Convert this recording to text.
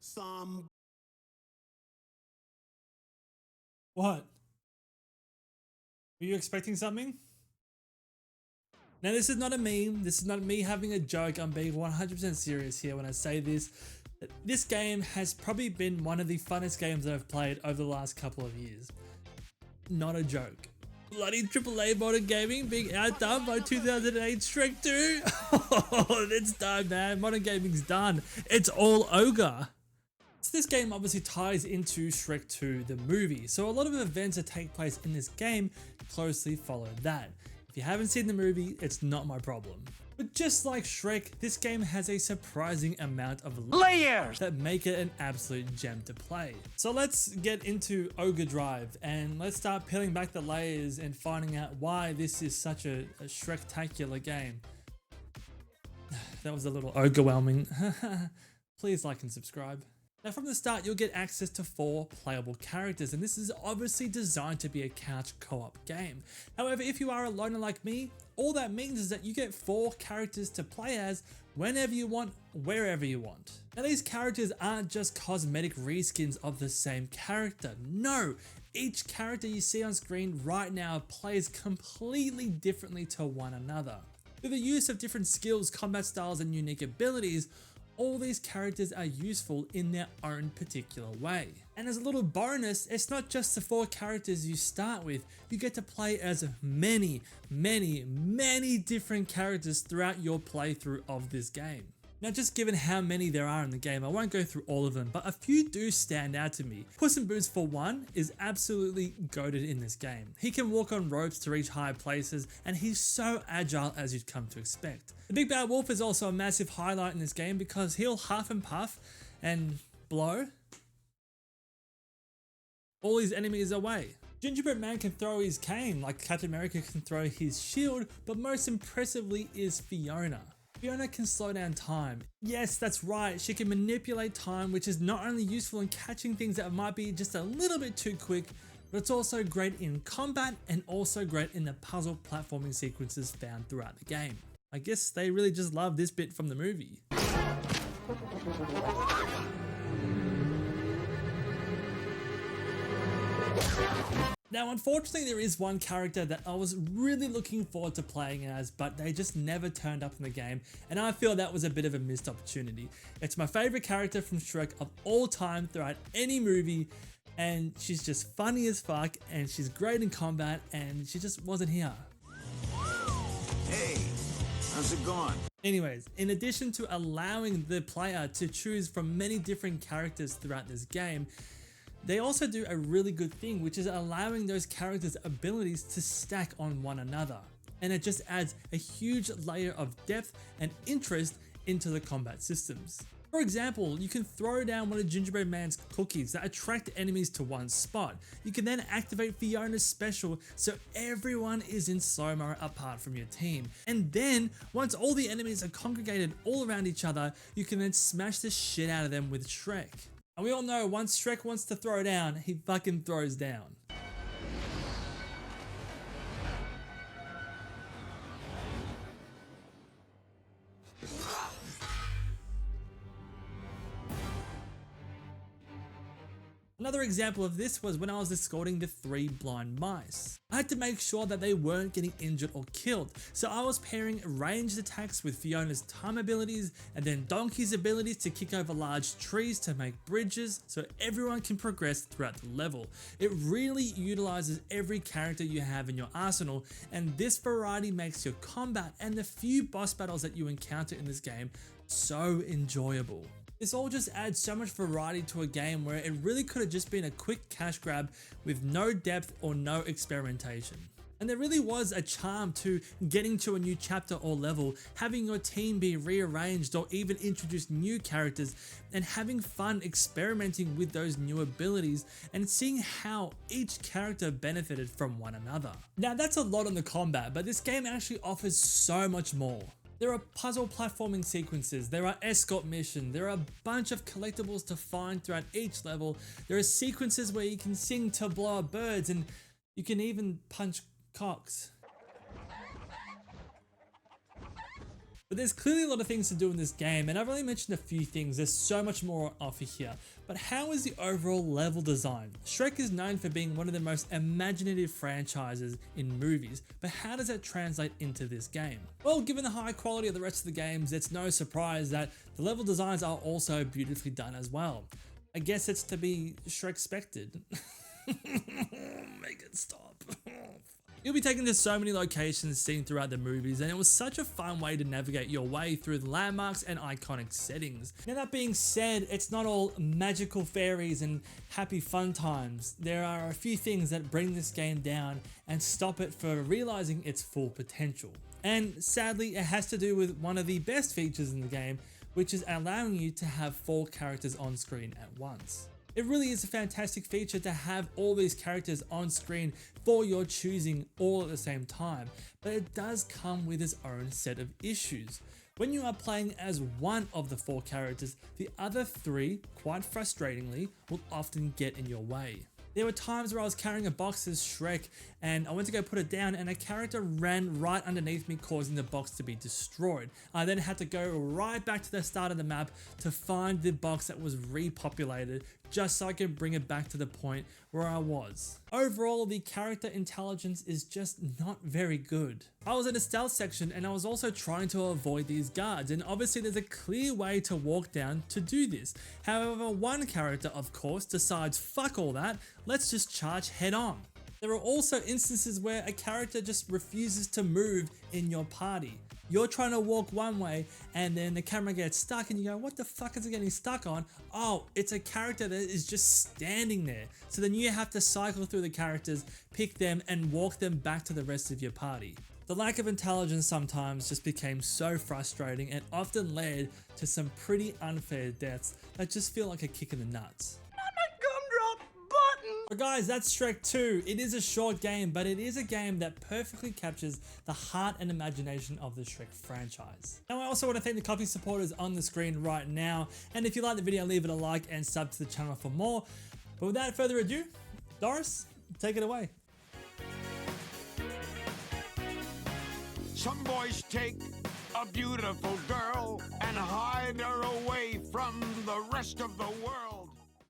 some. What? Were you expecting something? Now this is not a meme, this is not me having a joke, I'm being 100% serious here when I say this. This game has probably been one of the funnest games that I've played over the last couple of years. Not a joke. Bloody AAA modern gaming being outdone by 2008 Shrek 2. Oh, it's done, man. Modern gaming's done. It's all ogre. So this game obviously ties into Shrek 2, the movie. So a lot of events that take place in this game closely follow that. If you haven't seen the movie, it's not my problem. But just like Shrek, this game has a surprising amount of layers that make it an absolute gem to play. So let's get into Ogre Drive and let's start peeling back the layers and finding out why this is such a Shrek-tacular game. That was a little overwhelming. Please like and subscribe. Now from the start, you'll get access to 4 playable characters, and this is obviously designed to be a couch co-op game. However, if you are a loner like me, all that means is that you get 4 characters to play as whenever you want, wherever you want. Now these characters aren't just cosmetic reskins of the same character. No, each character you see on screen right now plays completely differently to one another. Through the use of different skills, combat styles, and unique abilities, all these characters are useful in their own particular way. And as a little bonus, it's not just the 4 characters you start with, you get to play as many different characters throughout your playthrough of this game. Now just given how many there are in the game, I won't go through all of them, but a few do stand out to me. Puss in Boots for one is absolutely goated in this game. He can walk on ropes to reach high places, and he's so agile as you'd come to expect. The Big Bad Wolf is also a massive highlight in this game because he'll huff and puff and blow all his enemies away. Gingerbread Man can throw his cane like Captain America can throw his shield, but most impressively is Fiona. Fiona can slow down time. Yes, that's right, she can manipulate time, which is not only useful in catching things that might be just a little bit too quick, but it's also great in combat and also great in the puzzle platforming sequences found throughout the game. I guess they really just love this bit from the movie. Now unfortunately there is one character that I was really looking forward to playing as, but they just never turned up in the game, and I feel that was a bit of a missed opportunity. It's my favorite character from Shrek of all time throughout any movie, and she's just funny as fuck, and she's great in combat, and she just wasn't here. Hey, how's it going? Anyways, in addition to allowing the player to choose from many different characters throughout this game, they also do a really good thing, which is allowing those characters' abilities to stack on one another. And it just adds a huge layer of depth and interest into the combat systems. For example, you can throw down one of Gingerbread Man's cookies that attract enemies to one spot. You can then activate Fiona's special so everyone is in slow-mo apart from your team. And then, once all the enemies are congregated all around each other, you can then smash the shit out of them with Shrek. And we all know once Shrek wants to throw down, he fucking throws down. Another example of this was when I was escorting the 3 blind mice. I had to make sure that they weren't getting injured or killed, so I was pairing ranged attacks with Fiona's time abilities and then Donkey's abilities to kick over large trees to make bridges so everyone can progress throughout the level. It really utilizes every character you have in your arsenal, and this variety makes your combat and the few boss battles that you encounter in this game so enjoyable. This all just adds so much variety to a game where it really could have just been a quick cash grab with no depth or no experimentation. And there really was a charm to getting to a new chapter or level, having your team be rearranged or even introduce new characters, and having fun experimenting with those new abilities and seeing how each character benefited from one another. Now that's a lot on the combat, but this game actually offers so much more. There are puzzle platforming sequences, there are escort missions, there are a bunch of collectibles to find throughout each level, there are sequences where you can sing to blow up birds, and you can even punch cocks. But there's clearly a lot of things to do in this game, and I've only mentioned a few things. There's so much more on offer here. But how is the overall level design? Shrek is known for being one of the most imaginative franchises in movies, but how does that translate into this game? Well, given the high quality of the rest of the games, it's no surprise that the level designs are also beautifully done as well. I guess it's to be Shrek-spected. Make it stop. You'll be taken to so many locations seen throughout the movies, and it was such a fun way to navigate your way through the landmarks and iconic settings. Now that being said, it's not all magical fairies and happy fun times. There are a few things that bring this game down and stop it for realizing its full potential. And sadly, it has to do with one of the best features in the game, which is allowing you to have 4 characters on screen at once. It really is a fantastic feature to have all these characters on screen for your choosing all at the same time, but it does come with its own set of issues. When you are playing as one of the 4 characters, the other 3, quite frustratingly, will often get in your way. There were times where I was carrying a box as Shrek and I went to go put it down and a character ran right underneath me, causing the box to be destroyed. I then had to go right back to the start of the map to find the box that was repopulated just so I could bring it back to the point where I was. Overall, the character intelligence is just not very good. I was in a stealth section and I was also trying to avoid these guards, and obviously there's a clear way to walk down to do this. However, one character of course decides fuck all that, let's just charge head on. There are also instances where a character just refuses to move in your party. You're trying to walk one way and then the camera gets stuck and you go, what the fuck is it getting stuck on? Oh, it's a character that is just standing there. So then you have to cycle through the characters, pick them and walk them back to the rest of your party. The lack of intelligence sometimes just became so frustrating and often led to some pretty unfair deaths that just feel like a kick in the nuts. But guys, that's Shrek 2. It is a short game, but it is a game that perfectly captures the heart and imagination of the Shrek franchise. Now, I also want to thank the coffee supporters on the screen right now. And if you like the video, leave it a like and sub to the channel for more. But without further ado, Doris, take it away. Some boys take a beautiful girl and hide her away from the rest of the world.